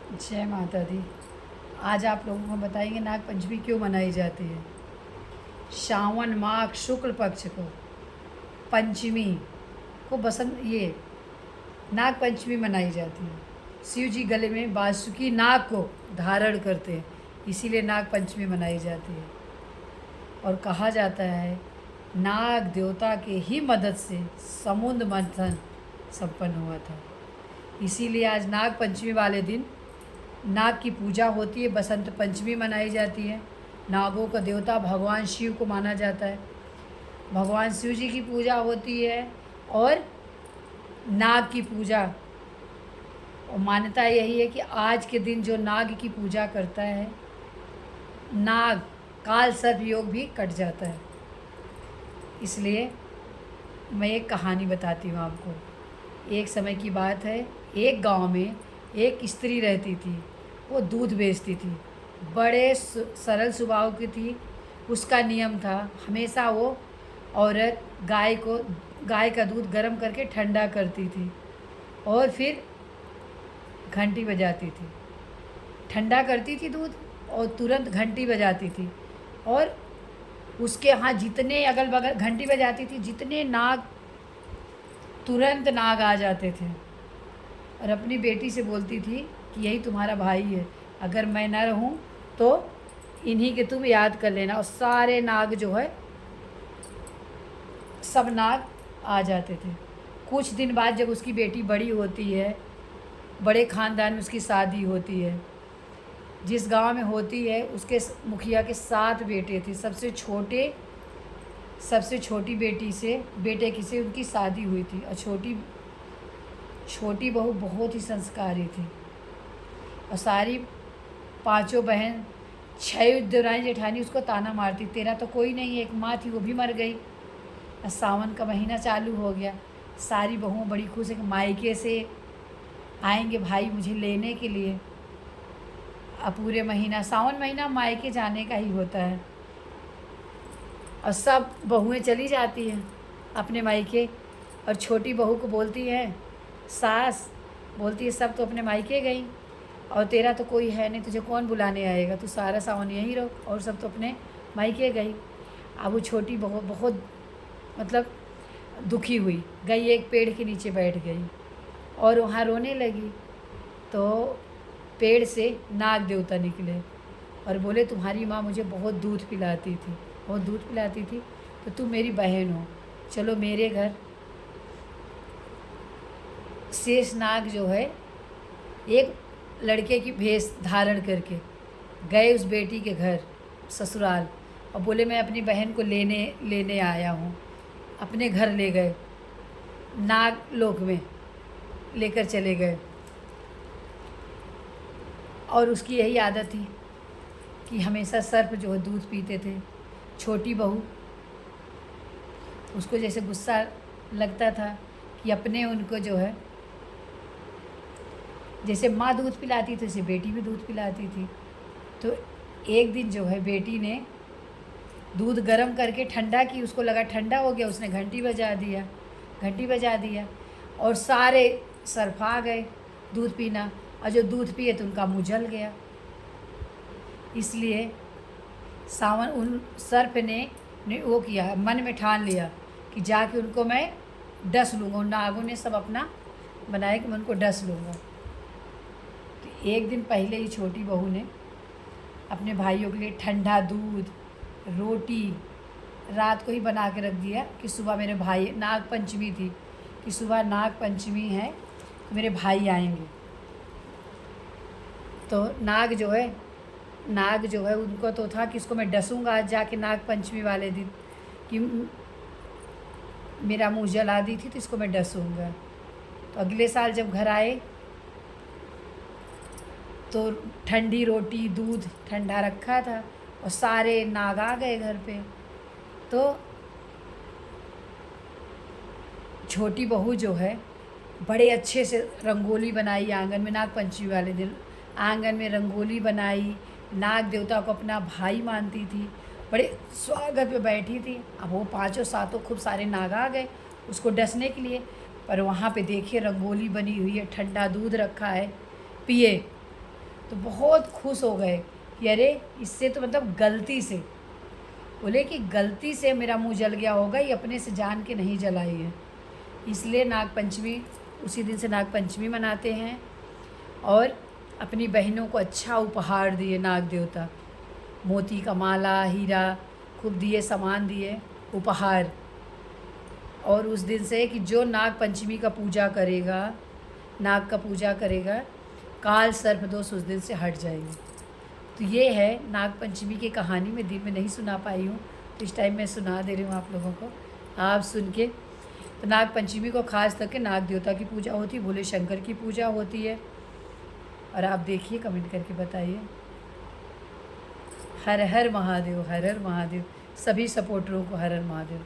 जय माता दी। आज आप लोगों को बताएंगे नाग पंचमी क्यों मनाई जाती है। श्रावण माघ शुक्ल पक्ष को पंचमी को बसंत ये नाग पंचमी मनाई जाती है। शिव जी गले में बासुकी नाग को धारण करते हैं, इसीलिए नाग पंचमी मनाई जाती है। और कहा जाता है नाग देवता के ही मदद से समुद्र मंथन संपन्न हुआ था। इसीलिए आज नाग पंचमी वाले दिन नाग की पूजा होती है। बसंत पंचमी मनाई जाती है। नागों का देवता भगवान शिव को माना जाता है। भगवान शिव जी की पूजा होती है और नाग की पूजा। और मान्यता यही है कि आज के दिन जो नाग की पूजा करता है, नाग काल सर्प योग भी कट जाता है। इसलिए मैं एक कहानी बताती हूँ आपको। एक समय की बात है, एक गांव में एक स्त्री रहती थी। वो दूध बेचती थी, बड़े सरल स्वभाव की थी। उसका नियम था, हमेशा वो औरत गाय का दूध गर्म करके ठंडा करती थी और फिर घंटी बजाती थी। ठंडा करती थी दूध और तुरंत घंटी बजाती थी। और उसके यहाँ जितने अगल बगल घंटी बजाती थी, जितने नाग, तुरंत नाग आ जाते थे। और अपनी बेटी से बोलती थी कि यही तुम्हारा भाई है, अगर मैं ना रहूं तो इन्हीं के तुम याद कर लेना। और सारे नाग जो है, सब नाग आ जाते थे। कुछ दिन बाद जब उसकी बेटी बड़ी होती है, बड़े ख़ानदान में उसकी शादी होती है। जिस गांव में होती है उसके मुखिया के 7 बेटे थे। सबसे छोटी बेटे की से उनकी शादी हुई थी। और छोटी बहू बहुत ही संस्कारी थी। और सारी 5 बहन, 6 देवरानी जेठानी उसको ताना मारती, तेरा तो कोई नहीं है। एक माँ थी, वो भी मर गई। और सावन का महीना चालू हो गया। सारी बहुएं बड़ी खुश है कि मायके से आएंगे भाई मुझे लेने के लिए। अब पूरे महीना, सावन महीना मायके जाने का ही होता है। और सब बहुएं चली जाती हैं अपने मायके। और छोटी बहू को बोलती है, सास बोलती है सब तो अपने मायके गई और तेरा तो कोई है नहीं, तुझे कौन बुलाने आएगा, तू सारा सावन यहीं रहो। और सब तो अपने मायके गई। अब वो छोटी बहू बहुत मतलब दुखी हुई, गई एक पेड़ के नीचे बैठ गई और वहाँ रोने लगी। तो पेड़ से नाग देवता निकले और बोले तुम्हारी माँ मुझे बहुत दूध पिलाती थी, तो तुम मेरी बहन हो, चलो मेरे घर। शेष नाग जो है एक लड़के की भेष धारण करके गए उस बेटी के घर ससुराल और बोले मैं अपनी बहन को लेने आया हूँ। अपने घर ले गए, नाग लोक में लेकर चले गए। और उसकी यही आदत थी कि हमेशा सर्प जो है दूध पीते थे। छोटी बहू, उसको जैसे गुस्सा लगता था कि अपने उनको जो है, जैसे माँ दूध पिलाती थी, उसे बेटी भी दूध पिलाती थी। तो एक दिन जो है बेटी ने दूध गर्म करके ठंडा की, उसको लगा ठंडा हो गया, उसने घंटी बजा दिया और सारे सर्प आ गए दूध पीना। और जो दूध पिए तो उनका मुँह जल गया। इसलिए सावन उन सर्प ने वो किया, मन में ठान लिया कि जाके उनको मैं डस लूँगा। उन नागों ने सब अपना बनाया कि मैं उनको डस लूँगा। तो एक दिन पहले ही छोटी बहू ने अपने भाइयों के लिए ठंडा दूध, रोटी रात को ही बना के रख दिया कि सुबह मेरे भाई, नाग पंचमी थी, कि सुबह नाग पंचमी है तो मेरे भाई आएंगे। तो नाग जो है उनको तो था कि इसको मैं डसूँगा आज जाके नाग पंचमी वाले दिन, कि मेरा मुँह जला दी थी तो इसको मैं डसूँगा। तो अगले साल जब घर आए तो ठंडी रोटी, दूध ठंडा रखा था और सारे नाग आ गए घर पे। तो छोटी बहू जो है बड़े अच्छे से रंगोली बनाई आंगन में। नाग पंचमी वाले दिन आंगन में रंगोली बनाई। नाग देवता को अपना भाई मानती थी, बड़े स्वागत पे बैठी थी। अब वो 5 7 खूब सारे नाग आ गए उसको डसने के लिए। पर वहाँ पे देखिए रंगोली बनी हुई है, ठंडा दूध रखा है, पिए। तो बहुत खुश हो गए कि अरे इससे तो मतलब गलती से, बोले कि गलती से मेरा मुंह जल गया होगा, ये अपने से जान के नहीं जलाई है। इसलिए नागपंचमी, उसी दिन से नागपंचमी मनाते हैं। और अपनी बहनों को अच्छा उपहार दिए नाग देवता, मोती का माला, हीरा खूब दिए, सामान दिए, उपहार। और उस दिन से कि जो नाग पंचमी का पूजा करेगा, नाग का पूजा करेगा, काल सर्प दोष उस दिन से हट जाएंगे। तो ये है नाग पंचमी की कहानी। मैं दिन में नहीं सुना पाई हूँ, तो इस टाइम मैं सुना दे रही हूँ आप लोगों को, आप सुन के। तो नाग पंचमी को खास करके नाग देवता की पूजा होती है, भोले शंकर की पूजा होती है। और आप देखिए, कमेंट करके बताइए। हर हर महादेव, हर हर महादेव। सभी सपोर्टरों को हर हर महादेव।